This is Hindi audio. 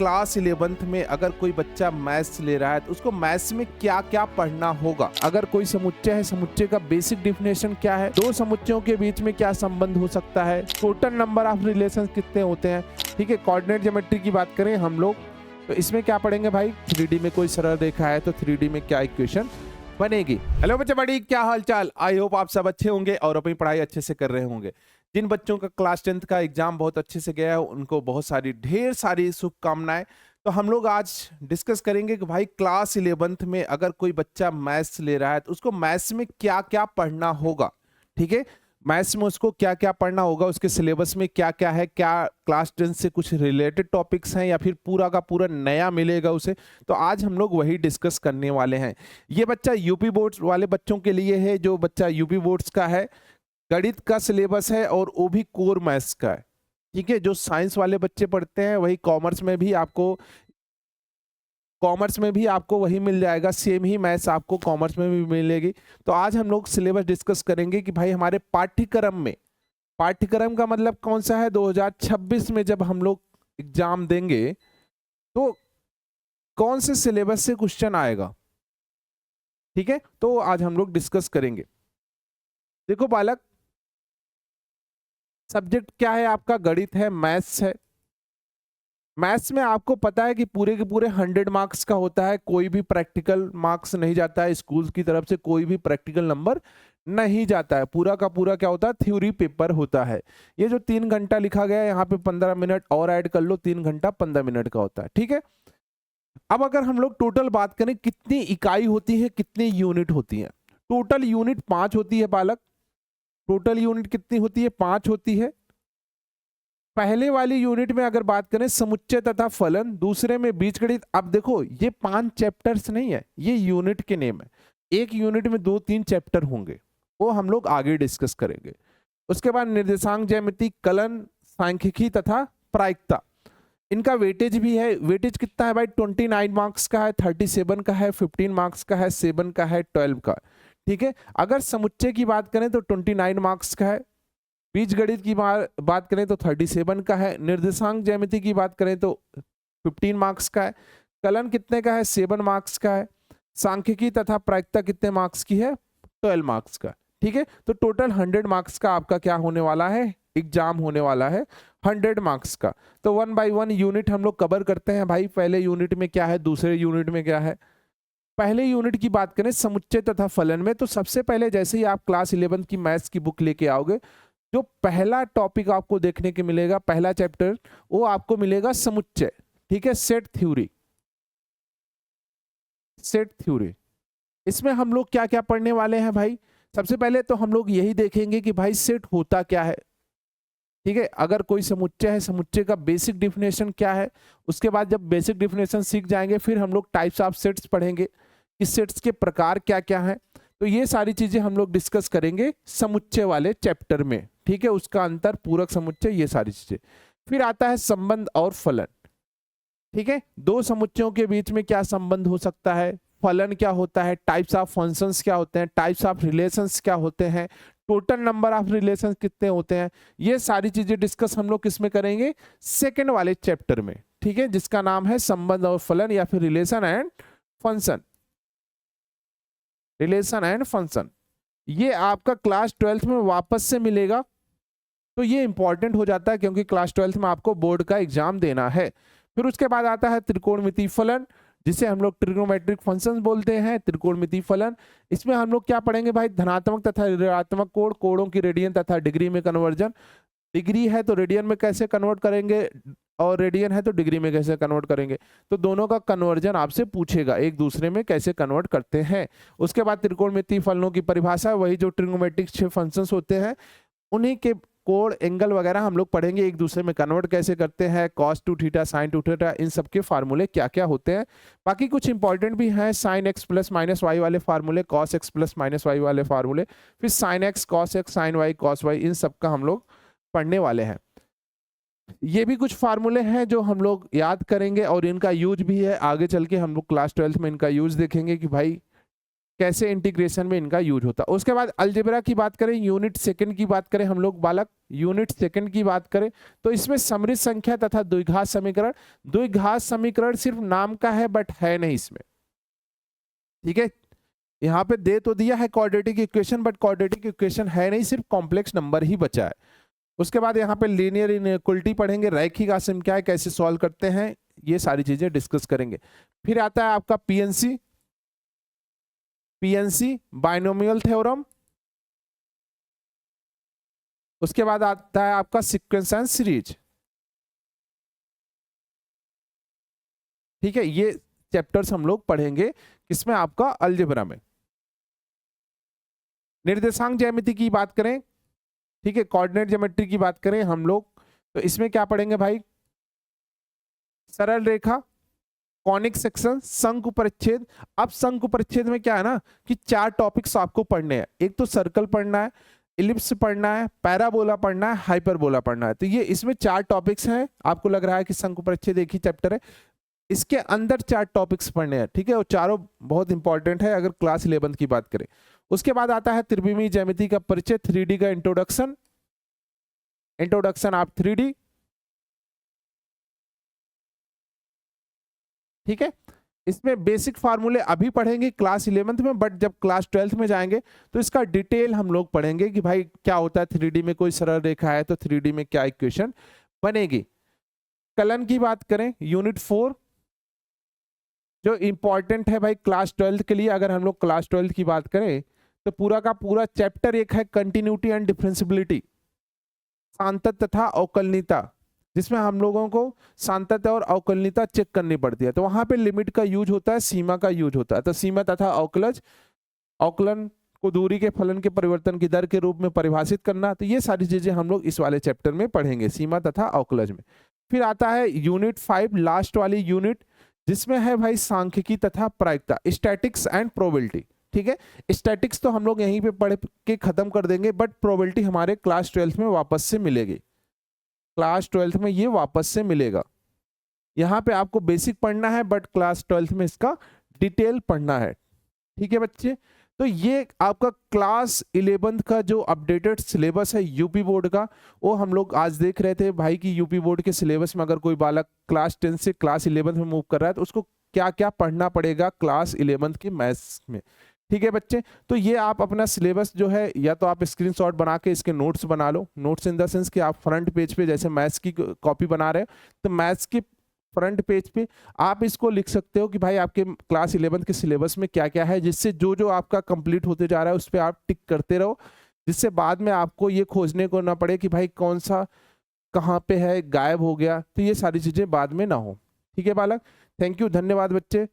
क्लास 11th में अगर कोई बच्चा मैथ्स ले रहा है तो उसको मैथ्स में क्या क्या पढ़ना होगा। अगर कोई समुच्चय है, समुच्चय का बेसिक डिफिनेशन क्या है, दो समुच्चयों के बीच में क्या संबंध हो सकता है, टोटल नंबर ऑफ रिलेशन कितने होते हैं। ठीक है, कोऑर्डिनेट ज्योमेट्री की बात करें हम लोग तो इसमें क्या पढ़ेंगे भाई, 3D में कोई सरल रेखा है तो 3D में क्या इक्वेशन बनेगी। हेलो बच्चे बड़ी, क्या हाल चाल। आई होप आप सब अच्छे होंगे और अपनी पढ़ाई अच्छे से कर रहे होंगे। जिन बच्चों का क्लास 10th का एग्जाम बहुत अच्छे से गया है उनको बहुत सारी ढेर सारी शुभकामनाएं। तो हम लोग आज डिस्कस करेंगे कि भाई क्लास 11th में अगर कोई बच्चा मैथ्स ले रहा है तो उसको मैथ्स में क्या क्या पढ़ना होगा। ठीक है, मैथ्स में उसको क्या क्या पढ़ना होगा, उसके सिलेबस में क्या क्या है, क्या क्लास 10 से कुछ रिलेटेड टॉपिक्स हैं या फिर पूरा का पूरा नया मिलेगा उसे। तो आज हम लोग वही डिस्कस करने वाले हैं। ये बच्चा यूपी बोर्ड्स वाले बच्चों के लिए है, जो बच्चा यूपी बोर्ड्स का है, गणित का सिलेबस है और वो भी कोर मैथ्स का है। ठीक है, जो साइंस वाले बच्चे पढ़ते हैं वही कॉमर्स में भी आपको वही मिल जाएगा, सेम ही मैथ्स आपको कॉमर्स में भी मिलेगी। तो आज हम लोग सिलेबस डिस्कस करेंगे कि भाई हमारे पाठ्यक्रम का मतलब कौन सा है, 2026 में जब हम लोग एग्जाम देंगे तो कौन से सिलेबस से क्वेश्चन आएगा। ठीक है, तो आज हम लोग डिस्कस करेंगे। देखो बालक, सब्जेक्ट क्या है आपका, गणित है, मैथ्स है। मैथ्स में आपको पता है कि पूरे के पूरे 100 मार्क्स का होता है, कोई भी प्रैक्टिकल मार्क्स नहीं जाता है, स्कूल की तरफ से कोई भी प्रैक्टिकल नंबर नहीं जाता है। पूरा का पूरा क्या होता है, थ्योरी पेपर होता है। ये जो 3 घंटा लिखा गया है यहाँ पे 15 मिनट और ऐड कर लो, 3 घंटा 15 मिनट का होता है। ठीक है, अब अगर हम लोग टोटल बात करें कितनी इकाई होती है, कितनी यूनिट होती है। टोटल यूनिट 5 होती है बालक। टोटल यूनिट कितनी होती है, 5 होती है। पहले वाली यूनिट में अगर बात करें समुच्चय तथा फलन, दूसरे में बीजगणित। अब देखो ये 5 चैप्टर्स नहीं है, ये यूनिट के नेम है। एक यूनिट में 2-3 चैप्टर होंगे, वो हम लोग आगे डिस्कस करेंगे। उसके बाद निर्देशांक ज्यामिति, कलन, सांख्यिकी तथा प्रायिकता, इनका वेटेज भी है। वेटेज कितना है भाई, 29 मार्क्स का है, 37 का है, 15 मार्क्स का है, 7 का है, 12 का। ठीक है, अगर समुच्चय की बात करें तो 29 मार्क्स का है, बीजगणित की बात करें तो 37 का है, निर्देशांक ज्यामिति की बात करें तो 15 मार्क्स का है, कलन कितने का है, 7 मार्क्स का है, सांख्यिकी तथा प्रायिकता कितने मार्क्स की है, 12 मार्क्स का। ठीक है, तो टोटल 100 मार्क्स का आपका क्या होने वाला है, एग्जाम होने वाला है 100 मार्क्स का। तो 1 बाय 1 यूनिट हम लोग कवर करते हैं भाई। पहले यूनिट में क्या है, दूसरे यूनिट में क्या है। पहले यूनिट की बात करें समुच्चय तथा फलन में, तो सबसे पहले जैसे ही आप क्लास 11 की मैथ्स की बुक लेके आओगे, जो पहला टॉपिक आपको देखने के मिलेगा, पहला चैप्टर, वो आपको मिलेगा समुच्चय। ठीक है, सेट थ्योरी। इसमें हम लोग क्या क्या पढ़ने वाले हैं भाई। सबसे पहले तो हम लोग यही देखेंगे कि भाई सेट होता क्या है। ठीक है, अगर कोई समुच्चय है, समुच्चय का बेसिक डिफिनेशन क्या है। उसके बाद जब बेसिक डिफिनेशन सीख जाएंगे फिर हम लोग टाइप्स ऑफ सेट्स पढ़ेंगे, इस सेट्स के प्रकार क्या क्या हैं। तो ये सारी चीजें हम लोग डिस्कस करेंगे समुच्चय वाले चैप्टर में। ठीक है, उसका अंतर, पूरक समुच्चय, ये सारी चीजें। फिर आता है संबंध और फलन। ठीक है, दो समुच्चयों के बीच में क्या संबंध हो सकता है, फलन क्या होता है, टाइप्स ऑफ फंक्शंस क्या होते हैं, टाइप्स ऑफ रिलेशंस क्या होते हैं, टोटल नंबर ऑफ रिलेशंस कितने होते हैं। ये सारी चीजें डिस्कस हम लोग किसमें करेंगे, सेकंड वाले चैप्टर में। ठीक है, जिसका नाम है संबंध और फलन या फिर रिलेशन एंड फंक्शन। ये आपका क्लास 12th में वापस से मिलेगा, तो ये इंपॉर्टेंट हो जाता है क्योंकि क्लास 12th में आपको बोर्ड का एग्जाम देना है। फिर उसके बाद आता है त्रिकोणमितीय फलन, जिसे हम लोग ट्रिग्नोमेट्रिक फंक्शंस बोलते हैं, त्रिकोणमितीय फलन। इसमें हम लोग क्या पढ़ेंगे भाई, धनात्मक तथा ऋणात्मक कोण, कोणों की रेडियन तथा डिग्री में कन्वर्जन। डिग्री है तो रेडियन में कैसे कन्वर्ट करेंगे, और रेडियन है तो डिग्री में कैसे कन्वर्ट करेंगे। तो दोनों का कन्वर्जन आपसे पूछेगा, एक दूसरे में कैसे कन्वर्ट करते हैं। उसके बाद त्रिकोणमितीय फलनों की परिभाषा, वही जो ट्रिग्नोमेट्रिक 6 फंक्शंस होते हैं उन्हीं के कोण, एंगल वगैरह हम लोग पढ़ेंगे, एक दूसरे में कन्वर्ट कैसे करते हैं, cos 2 थीटा sin 2 थीटा, इन सब के फार्मूले क्या क्या होते हैं। बाकी कुछ इंपॉर्टेंट भी हैं, sin x plus minus y वाले फार्मूले, cos x plus minus y वाले फार्मूले, फिर sin x cos x sin y cos y, इन सब का हम लोग पढ़ने वाले हैं। ये भी कुछ फार्मूले हैं जो हम लोग याद करेंगे और इनका यूज भी है, आगे चल के हम लोग क्लास 12th में इनका यूज देखेंगे कि भाई कैसे इंटीग्रेशन में इनका यूज होता है। उसके बाद अलजेब्रा की बात करें, यूनिट सेकंड की बात करें हम लोग बालक, यूनिट सेकंड की बात करें तो इसमें समृद्ध संख्या तथा द्विघात समीकरण, द्विघात समीकरण सिर्फ नाम का है बट है नहीं इसमें, ठीक है। यहाँ पे दे तो दिया है quadratic equation but quadratic equation है नहीं, सिर्फ कॉम्प्लेक्स नंबर ही बचा है। उसके बाद यहाँ पे लीनियर इनइक्वालिटी पढ़ेंगे, रैखिक आसम क्या है, कैसे सॉल्व करते हैं, ये सारी चीजें डिस्कस करेंगे। फिर आता है आपका पीएनसी, पीएनसी बाइनोमियल थ्योरम। उसके बाद आता है आपका सीक्वेंस एंड सीरीज, ठीक है। ये चैप्टर्स हम लोग पढ़ेंगे किसमें, आपका अलजेब्रा में। निर्देशांक ज्यामिति की बात करें, ठीक है, कोऑर्डिनेट ज्योमेट्री की बात करें हम लोग, तो इसमें क्या पढ़ेंगे भाई, सरल रेखा, कॉनिक सेक्शन, शंकु परिच्छेद। अब शंकु परिच्छेद में क्या है ना कि 4 टॉपिक्स आपको पढ़ने हैं, एक तो सर्कल पढ़ना है, इलिप्स पढ़ना है, पैराबोला पढ़ना है, हाइपरबोला पढ़ना है। तो ये इसमें 4 टॉपिक्स हैं। आपको लग रहा है कि शंकु परिच्छेद एक ही चैप्टर है, इसके अंदर 4 टॉपिक्स पढ़ने हैं, ठीक है, और चारों बहुत इंपॉर्टेंट है अगर क्लास 11 की बात करें। उसके बाद आता है त्रिविमीय ज्यामिति का परिचय, 3D का इंट्रोडक्शन, इंट्रोडक्शन ऑफ 3D, ठीक है। इसमें बेसिक फार्मूले अभी पढ़ेंगे क्लास 11th में, बट जब क्लास 12th में जाएंगे तो इसका डिटेल हम लोग पढ़ेंगे कि भाई क्या होता है 3D में, कोई सरल रेखा है तो 3D में क्या इक्वेशन बनेगी। कलन की बात करें, यूनिट 4 जो इंपॉर्टेंट है भाई क्लास 12th के लिए। अगर हम लोग क्लास 12th की बात करें तो पूरा का पूरा चैप्टर एक है कंटिन्यूटी एंड डिफरेंशियबिलिटी, सांतत तथा अवकलनीयता, जिसमें हम लोगों को सांतत्य और अवकलनीयता चेक करनी पड़ती है। तो वहां पे लिमिट का यूज होता है, सीमा का यूज होता है। तो सीमा तथा अवकलज, अवकलन को दूरी के फलन के परिवर्तन की दर के रूप में परिभाषित करना, तो ये सारी चीजें हम लोग इस वाले चैप्टर में पढ़ेंगे, सीमा तथा अवकलज में। फिर आता है यूनिट 5, लास्ट वाली यूनिट, जिसमें है भाई सांख्यिकी तथा प्रायिकता, स्टैटिक्स एंड प्रोबेबिलिटी, ठीक है। स्टैटिक्स तो हम लोग यहीं पे पढ़ के खत्म कर देंगे, बट प्रोबेबिलिटी हमारे क्लास 12th में वापस से मिलेगी, क्लास 12th में ये वापस से मिलेगा। यहाँ पे आपको बेसिक पढ़ना है बट क्लास 12th में इसका डिटेल पढ़ना है, ठीक है बच्चे। तो ये आपका क्लास 11th का जो अपडेटेड सिलेबस है यूपी बोर्ड का, वो हम लोग आज देख रहे थे भाई कि यूपी बोर्ड के सिलेबस में अगर कोई बालक क्लास 10 से क्लास 11th में मूव कर रहा है तो उसको क्या क्या पढ़ना पड़ेगा क्लास 11th के मैथ्स में, ठीक है बच्चे। तो ये आप अपना सिलेबस जो है या तो आप स्क्रीनशॉट बना के इसके नोट्स बना लो, नोट्स इन द सेंस कि आप फ्रंट पेज पे जैसे मैथ्स की कॉपी बना रहे हो तो मैथ्स के फ्रंट पेज पे आप इसको लिख सकते हो कि भाई आपके क्लास 11th के सिलेबस में क्या क्या है, जिससे जो जो आपका कंप्लीट होते जा रहा है उस पर आप टिक करते रहो, जिससे बाद में आपको ये खोजने को ना पड़े कि भाई कौन सा कहाँ पे है, गायब हो गया, तो ये सारी चीजें बाद में ना हो, ठीक है बालक। थैंक यू, धन्यवाद बच्चे।